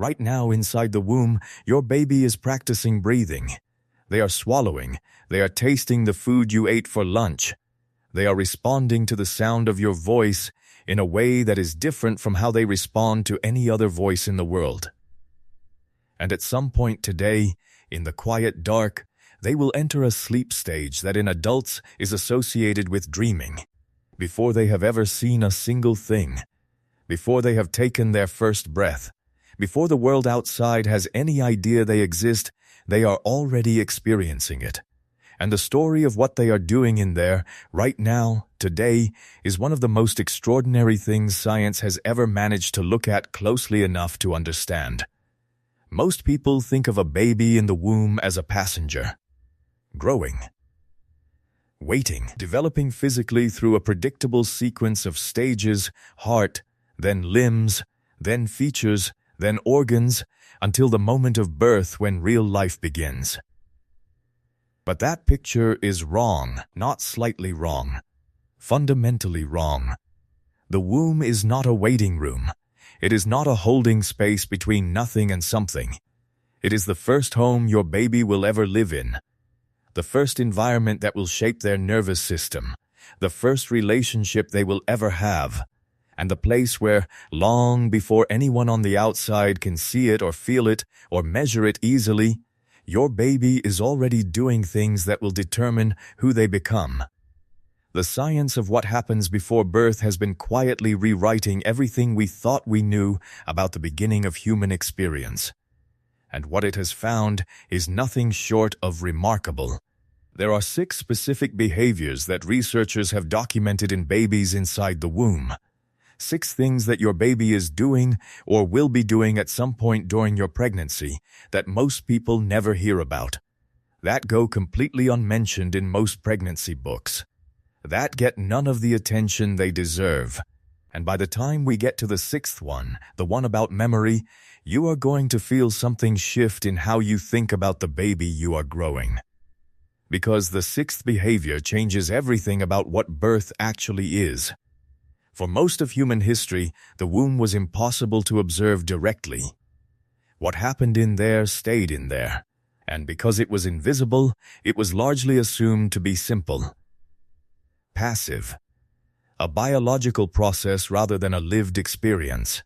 Right now, inside the womb, your baby is practicing breathing. They are swallowing. They are tasting the food you ate for lunch. They are responding to the sound of your voice in a way that is different from how they respond to any other voice in the world. And at some point today, in the quiet dark, they will enter a sleep stage that in adults is associated with dreaming, before they have ever seen a single thing, before they have taken their first breath, before the world outside has any idea they exist. They are already experiencing it. And the story of what they are doing in there, right now, today, is one of the most extraordinary things science has ever managed to look at closely enough to understand. Most people think of a baby in the womb as a passenger, growing, waiting, developing physically through a predictable sequence of stages, heart, then limbs, then features, then organs, until the moment of birth when real life begins. But that picture is wrong, not slightly wrong, fundamentally wrong. The womb is not a waiting room. It is not a holding space between nothing and something. It is the first home your baby will ever live in, the first environment that will shape their nervous system, the first relationship they will ever have, and the place where, long before anyone on the outside can see it or feel it or measure it easily, your baby is already doing things that will determine who they become. The science of what happens before birth has been quietly rewriting everything we thought we knew about the beginning of human experience. And what it has found is nothing short of remarkable. There are 6 specific behaviors that researchers have documented in babies inside the womb. 6 things that your baby is doing or will be doing at some point during your pregnancy that most people never hear about, that go completely unmentioned in most pregnancy books, that get none of the attention they deserve. And by the time we get to the 6th one, the one about memory, you are going to feel something shift in how you think about the baby you are growing. Because the 6th behavior changes everything about what birth actually is. For most of human history, the womb was impossible to observe directly. What happened in there stayed in there, and because it was invisible, it was largely assumed to be simple, passive, a biological process rather than a lived experience.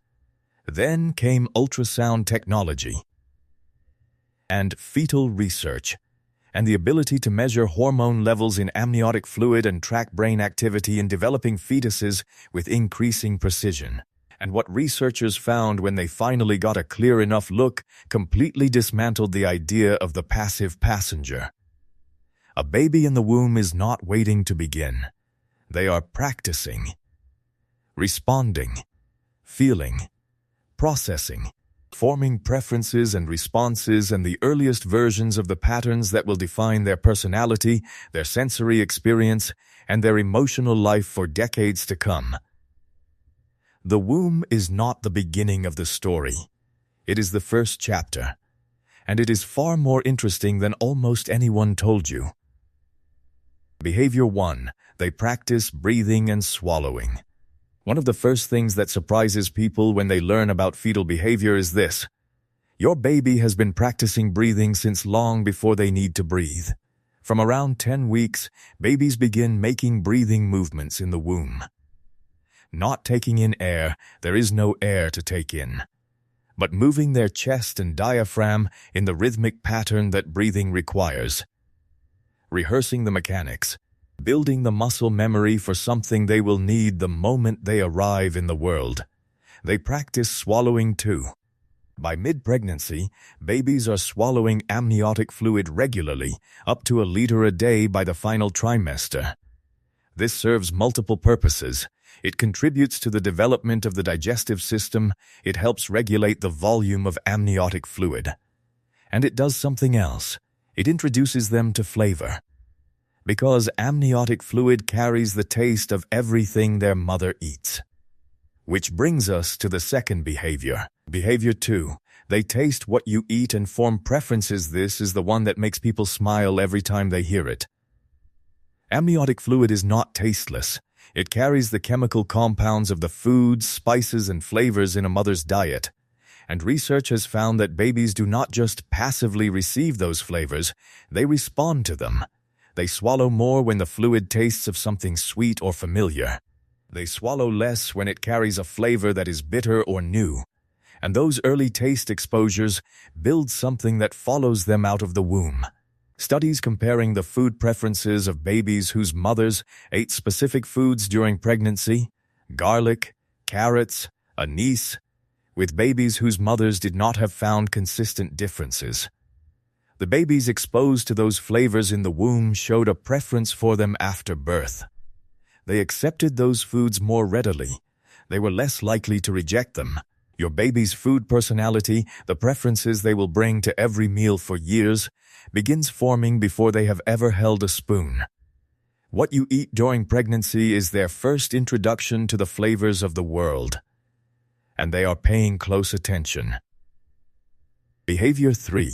Then came ultrasound technology and fetal research, and the ability to measure hormone levels in amniotic fluid and track brain activity in developing fetuses with increasing precision. And what researchers found when they finally got a clear enough look completely dismantled the idea of the passive passenger. A baby in the womb is not waiting to begin. They are practicing, responding, feeling, processing, forming preferences and responses and the earliest versions of the patterns that will define their personality, their sensory experience, and their emotional life for decades to come. The womb is not the beginning of the story. It is the first chapter, and it is far more interesting than almost anyone told you. Behavior 1. They practice breathing and swallowing. One of the first things that surprises people when they learn about fetal behavior is this. Your baby has been practicing breathing since long before they need to breathe. From around 10 weeks, babies begin making breathing movements in the womb. Not taking in air, there is no air to take in, but moving their chest and diaphragm in the rhythmic pattern that breathing requires. Rehearsing the mechanics, building the muscle memory for something they will need the moment they arrive in the world. They practice swallowing too. By mid-pregnancy, babies are swallowing amniotic fluid regularly, up to 1 liter a day by the final trimester. This serves multiple purposes. It contributes to the development of the digestive system. It helps regulate the volume of amniotic fluid. And it does something else. It introduces them to flavor. Because amniotic fluid carries the taste of everything their mother eats. Which brings us to the second behavior. Behavior 2. They taste what you eat and form preferences. This is the one that makes people smile every time they hear it. Amniotic fluid is not tasteless. It carries the chemical compounds of the foods, spices, and flavors in a mother's diet. And research has found that babies do not just passively receive those flavors, they respond to them. They swallow more when the fluid tastes of something sweet or familiar. They swallow less when it carries a flavor that is bitter or new. And those early taste exposures build something that follows them out of the womb. Studies comparing the food preferences of babies whose mothers ate specific foods during pregnancy, garlic, carrots, anise, with babies whose mothers did not have found consistent differences. The babies exposed to those flavors in the womb showed a preference for them after birth. They accepted those foods more readily. They were less likely to reject them. Your baby's food personality, the preferences they will bring to every meal for years, begins forming before they have ever held a spoon. What you eat during pregnancy is their first introduction to the flavors of the world, and they are paying close attention. Behavior 3.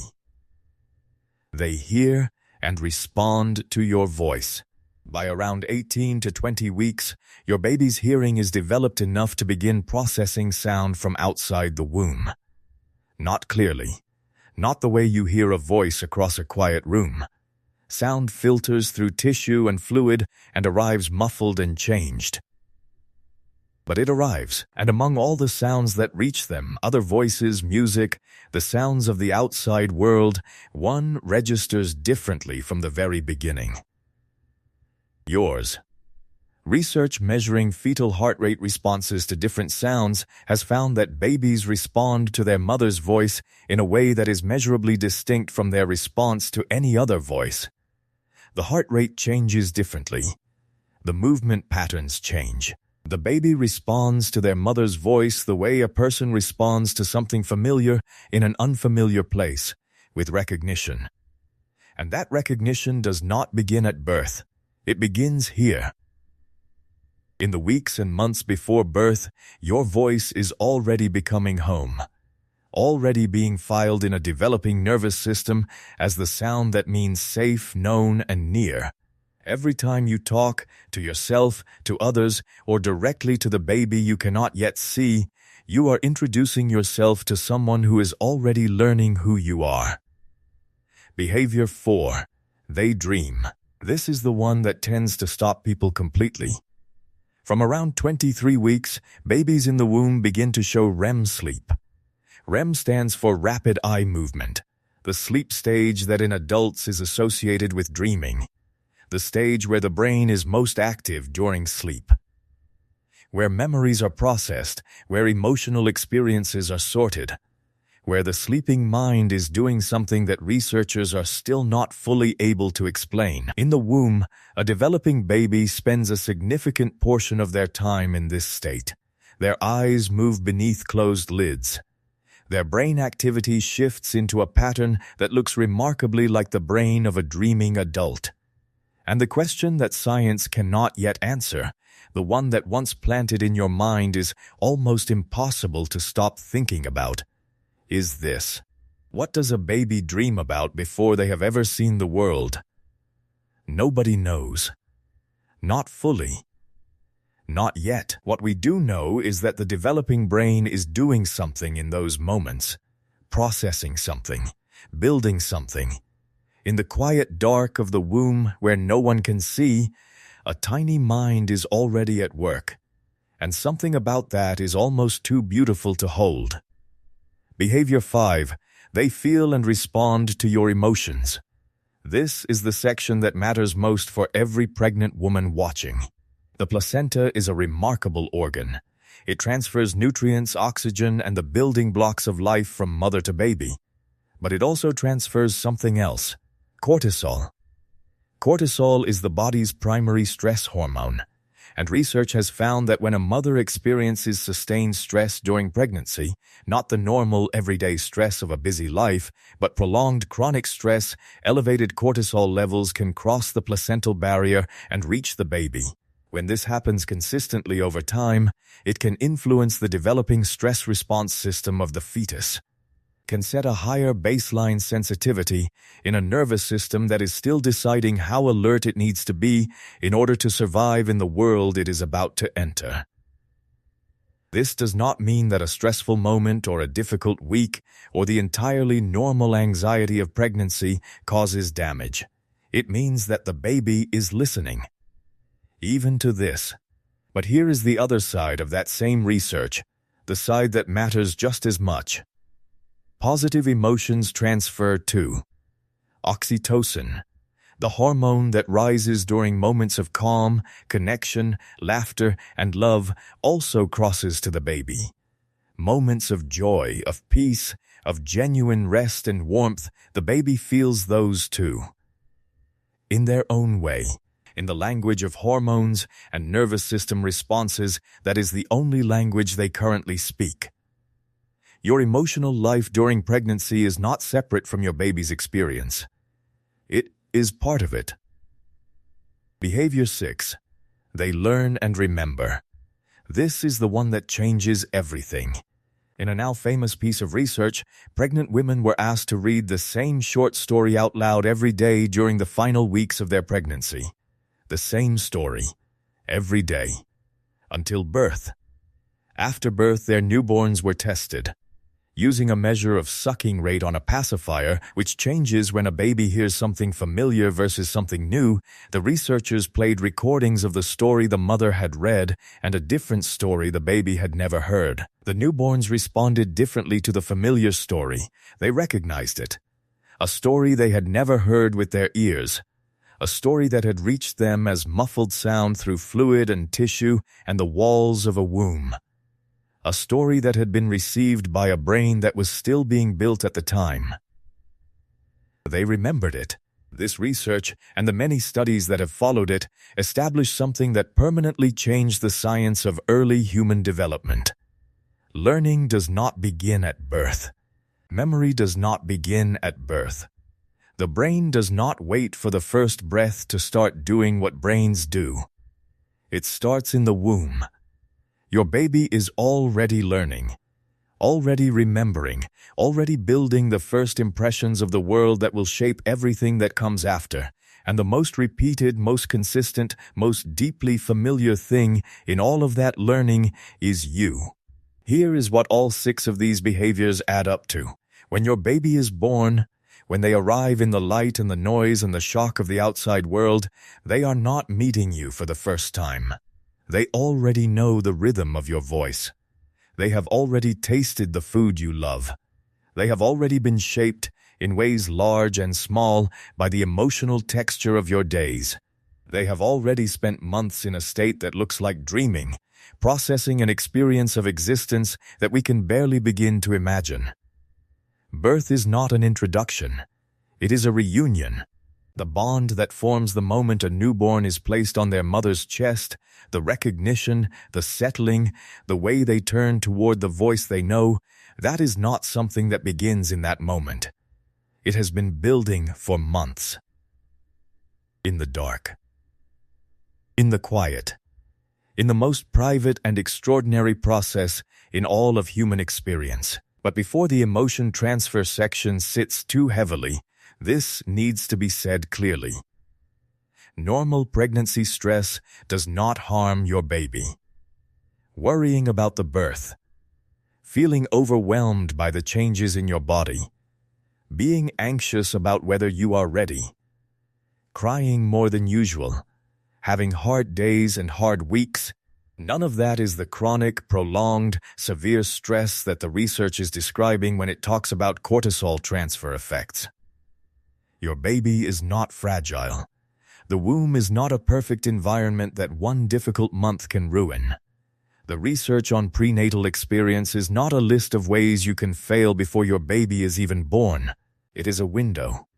They hear and respond to your voice. By around 18 to 20 weeks, your baby's hearing is developed enough to begin processing sound from outside the womb. Not clearly, not the way you hear a voice across a quiet room. Sound filters through tissue and fluid and arrives muffled and changed. But it arrives, and among all the sounds that reach them, other voices, music, the sounds of the outside world, one registers differently from the very beginning. Yours. Research measuring fetal heart rate responses to different sounds has found that babies respond to their mother's voice in a way that is measurably distinct from their response to any other voice. The heart rate changes differently. The movement patterns change. The baby responds to their mother's voice the way a person responds to something familiar in an unfamiliar place, with recognition. And that recognition does not begin at birth. It begins here. In the weeks and months before birth, your voice is already becoming home, already being filed in a developing nervous system as the sound that means safe, known, and near. Every time you talk, to yourself, to others, or directly to the baby you cannot yet see, you are introducing yourself to someone who is already learning who you are. Behavior 4. They dream. This is the one that tends to stop people completely. From around 23 weeks, babies in the womb begin to show REM sleep. REM stands for rapid eye movement, the sleep stage that in adults is associated with dreaming, the stage where the brain is most active during sleep, where memories are processed, where emotional experiences are sorted, where the sleeping mind is doing something that researchers are still not fully able to explain. In the womb, a developing baby spends a significant portion of their time in this state. Their eyes move beneath closed lids. Their brain activity shifts into a pattern that looks remarkably like the brain of a dreaming adult. And the question that science cannot yet answer, the one that once planted in your mind is almost impossible to stop thinking about, is this. What does a baby dream about before they have ever seen the world? Nobody knows. Not fully. Not yet. What we do know is that the developing brain is doing something in those moments, processing something, building something. In the quiet dark of the womb where no one can see, a tiny mind is already at work, and something about that is almost too beautiful to hold. Behavior 5. They feel and respond to your emotions. This is the section that matters most for every pregnant woman watching. The placenta is a remarkable organ. It transfers nutrients, oxygen, and the building blocks of life from mother to baby. But it also transfers something else, cortisol. Cortisol is the body's primary stress hormone, and research has found that when a mother experiences sustained stress during pregnancy, not the normal everyday stress of a busy life, but prolonged chronic stress, elevated cortisol levels can cross the placental barrier and reach the baby. When this happens consistently over time, it can influence the developing stress response system of the fetus, can set a higher baseline sensitivity in a nervous system that is still deciding how alert it needs to be in order to survive in the world it is about to enter. This does not mean that a stressful moment or a difficult week or the entirely normal anxiety of pregnancy causes damage. It means that the baby is listening, even to this. But here is the other side of that same research, the side that matters just as much. Positive emotions transfer too. Oxytocin, the hormone that rises during moments of calm, connection, laughter, and love, also crosses to the baby. Moments of joy, of peace, of genuine rest and warmth, the baby feels those too. In their own way, in the language of hormones and nervous system responses that is the only language they currently speak. Your emotional life during pregnancy is not separate from your baby's experience. It is part of it. Behavior 6. They learn and remember. This is the one that changes everything. In a now famous piece of research, pregnant women were asked to read the same short story out loud every day during the final weeks of their pregnancy. The same story, every day, until birth. After birth, their newborns were tested. Using a measure of sucking rate on a pacifier, which changes when a baby hears something familiar versus something new, the researchers played recordings of the story the mother had read and a different story the baby had never heard. The newborns responded differently to the familiar story. They recognized it. A story they had never heard with their ears. A story that had reached them as muffled sound through fluid and tissue and the walls of a womb. A story that had been received by a brain that was still being built at the time. They remembered it. This research, and the many studies that have followed it, established something that permanently changed the science of early human development. Learning does not begin at birth. Memory does not begin at birth. The brain does not wait for the first breath to start doing what brains do. It starts in the womb. Your baby is already learning, already remembering, already building the first impressions of the world that will shape everything that comes after. And the most repeated, most consistent, most deeply familiar thing in all of that learning is you. Here is what all 6 of these behaviors add up to. When your baby is born, when they arrive in the light and the noise and the shock of the outside world, they are not meeting you for the first time. They already know the rhythm of your voice. They have already tasted the food you love. They have already been shaped, in ways large and small, by the emotional texture of your days. They have already spent months in a state that looks like dreaming, processing an experience of existence that we can barely begin to imagine. Birth is not an introduction. It is a reunion. The bond that forms the moment a newborn is placed on their mother's chest, the recognition, the settling, the way they turn toward the voice they know, that is not something that begins in that moment. It has been building for months. In the dark. In the quiet. In the most private and extraordinary process in all of human experience. But before the emotion transfer section sits too heavily, this needs to be said clearly. Normal pregnancy stress does not harm your baby. Worrying about the birth, feeling overwhelmed by the changes in your body, being anxious about whether you are ready, crying more than usual, having hard days and hard weeks, none of that is the chronic, prolonged, severe stress that the research is describing when it talks about cortisol transfer effects. Your baby is not fragile. The womb is not a perfect environment that one difficult month can ruin. The research on prenatal experience is not a list of ways you can fail before your baby is even born. It is a window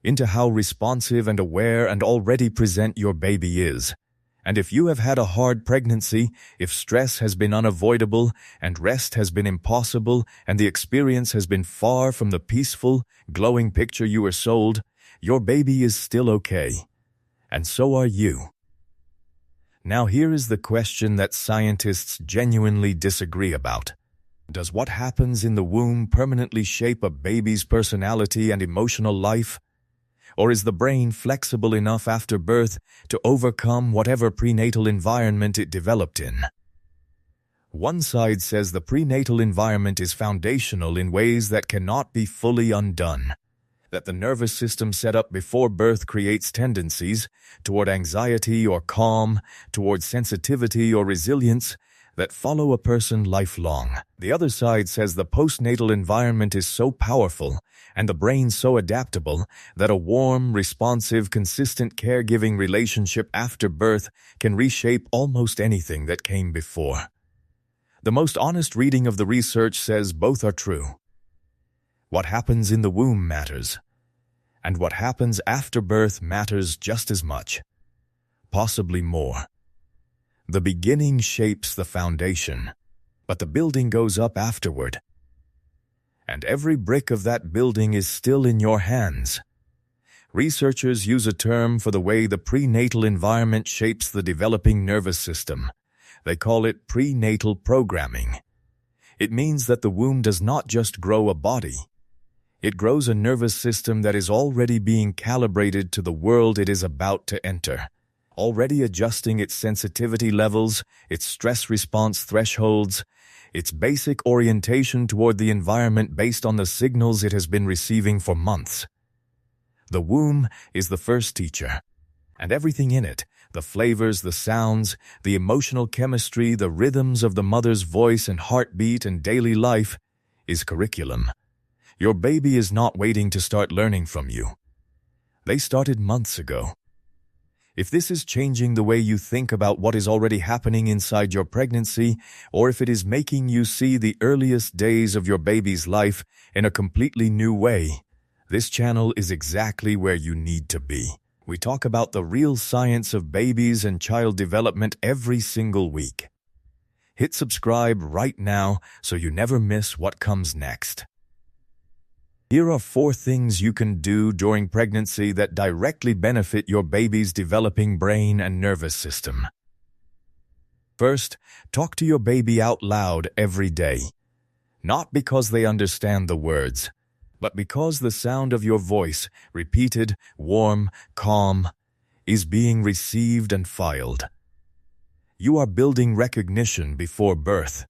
into how responsive and aware and already present your baby is. And if you have had a hard pregnancy, if stress has been unavoidable and rest has been impossible and the experience has been far from the peaceful, glowing picture you were sold, your baby is still okay. And so are you. Now here is the question that scientists genuinely disagree about. Does what happens in the womb permanently shape a baby's personality and emotional life? Or is the brain flexible enough after birth to overcome whatever prenatal environment it developed in? One side says the prenatal environment is foundational in ways that cannot be fully undone, that the nervous system set up before birth creates tendencies toward anxiety or calm, toward sensitivity or resilience that follow a person lifelong. The other side says the postnatal environment is so powerful and the brain so adaptable that a warm, responsive, consistent caregiving relationship after birth can reshape almost anything that came before. The most honest reading of the research says both are true. What happens in the womb matters, and what happens after birth matters just as much, possibly more. The beginning shapes the foundation, but the building goes up afterward. And every brick of that building is still in your hands. Researchers use a term for the way the prenatal environment shapes the developing nervous system. They call it prenatal programming. It means that the womb does not just grow a body. It grows a nervous system that is already being calibrated to the world it is about to enter, already adjusting its sensitivity levels, its stress response thresholds, its basic orientation toward the environment based on the signals it has been receiving for months. The womb is the first teacher, and everything in it, the flavors, the sounds, the emotional chemistry, the rhythms of the mother's voice and heartbeat and daily life, is curriculum. Your baby is not waiting to start learning from you. They started months ago. If this is changing the way you think about what is already happening inside your pregnancy, or if it is making you see the earliest days of your baby's life in a completely new way, this channel is exactly where you need to be. We talk about the real science of babies and child development every single week. Hit subscribe right now so you never miss what comes next. Here are 4 things you can do during pregnancy that directly benefit your baby's developing brain and nervous system. First, talk to your baby out loud every day. Not because they understand the words, but because the sound of your voice, repeated, warm, calm, is being received and filed. You are building recognition before birth.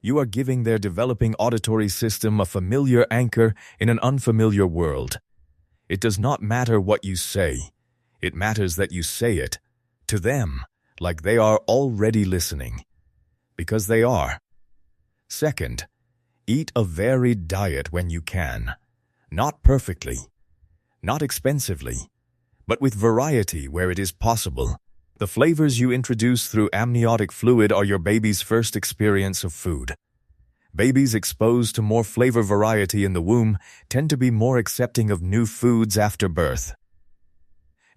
You are giving their developing auditory system a familiar anchor in an unfamiliar world. It does not matter what you say. It matters that you say it to them like they are already listening, because they are. Second, eat a varied diet when you can. Not perfectly, not expensively, but with variety where it is possible. The flavors you introduce through amniotic fluid are your baby's first experience of food. Babies exposed to more flavor variety in the womb tend to be more accepting of new foods after birth.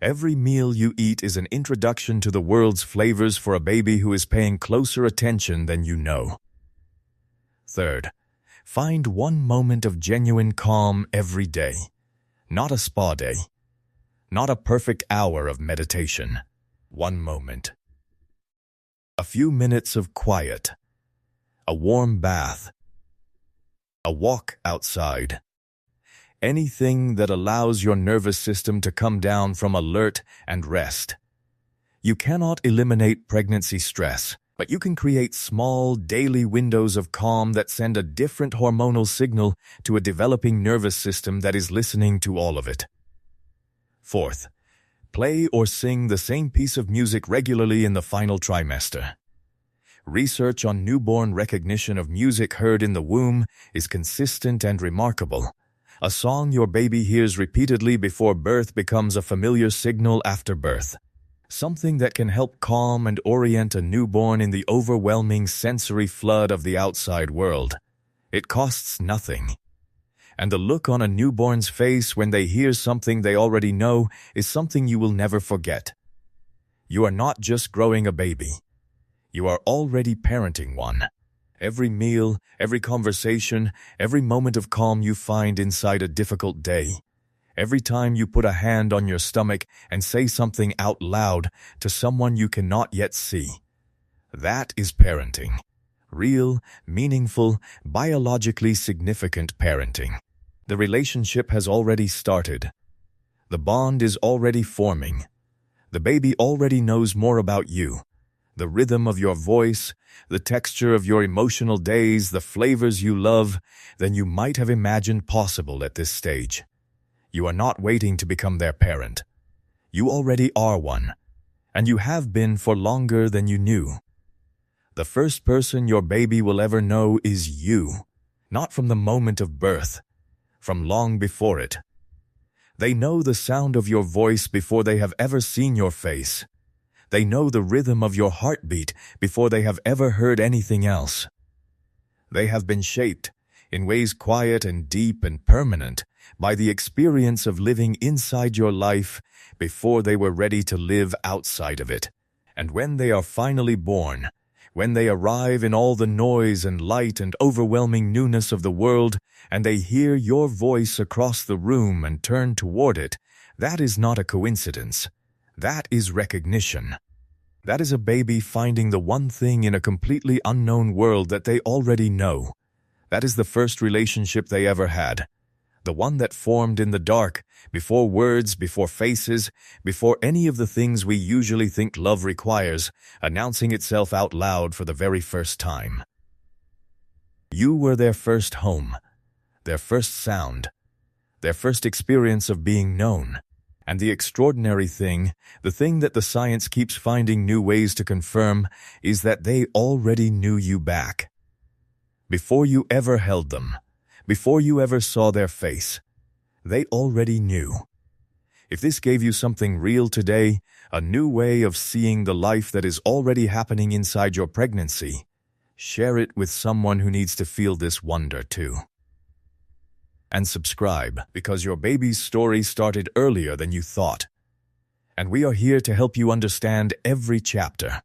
Every meal you eat is an introduction to the world's flavors for a baby who is paying closer attention than you know. Third, find one moment of genuine calm every day. Not a spa day. Not a perfect hour of meditation. One moment. A few minutes of quiet. A warm bath. A walk outside. Anything that allows your nervous system to come down from alert and rest. You cannot eliminate pregnancy stress, but you can create small, daily windows of calm that send a different hormonal signal to a developing nervous system that is listening to all of it. Fourth, play or sing the same piece of music regularly in the final trimester. Research on newborn recognition of music heard in the womb is consistent and remarkable. A song your baby hears repeatedly before birth becomes a familiar signal after birth. Something that can help calm and orient a newborn in the overwhelming sensory flood of the outside world. It costs nothing. And the look on a newborn's face when they hear something they already know is something you will never forget. You are not just growing a baby. You are already parenting one. Every meal, every conversation, every moment of calm you find inside a difficult day, every time you put a hand on your stomach and say something out loud to someone you cannot yet see. That is parenting. Real, meaningful, biologically significant parenting. The relationship has already started. The bond is already forming. The baby already knows more about you. the rhythm of your voice, the texture of your emotional days, the flavors you love, than you might have imagined possible at this stage. You are not waiting to become their parent. You already are one, and you have been for longer than you knew. The first person your baby will ever know is you, not from the moment of birth, from long before it. They know the sound of your voice before they have ever seen your face. They know the rhythm of your heartbeat before they have ever heard anything else. They have been shaped, in ways quiet and deep and permanent, by the experience of living inside your life before they were ready to live outside of it. And when they are finally born, when they arrive in all the noise and light and overwhelming newness of the world, and they hear your voice across the room and turn toward it, that is not a coincidence. That is recognition. That is a baby finding the one thing in a completely unknown world that they already know. That is the first relationship they ever had. The one that formed in the dark, before words, before faces, before any of the things we usually think love requires, announcing itself out loud for the very first time. You were their first home, their first sound, their first experience of being known. And the extraordinary thing, the thing that the science keeps finding new ways to confirm, is that they already knew you back. Before you ever held them, before you ever saw their face, they already knew. If this gave you something real today, a new way of seeing the life that is already happening inside your pregnancy, share it with someone who needs to feel this wonder too. And subscribe, because your baby's story started earlier than you thought. And we are here to help you understand every chapter.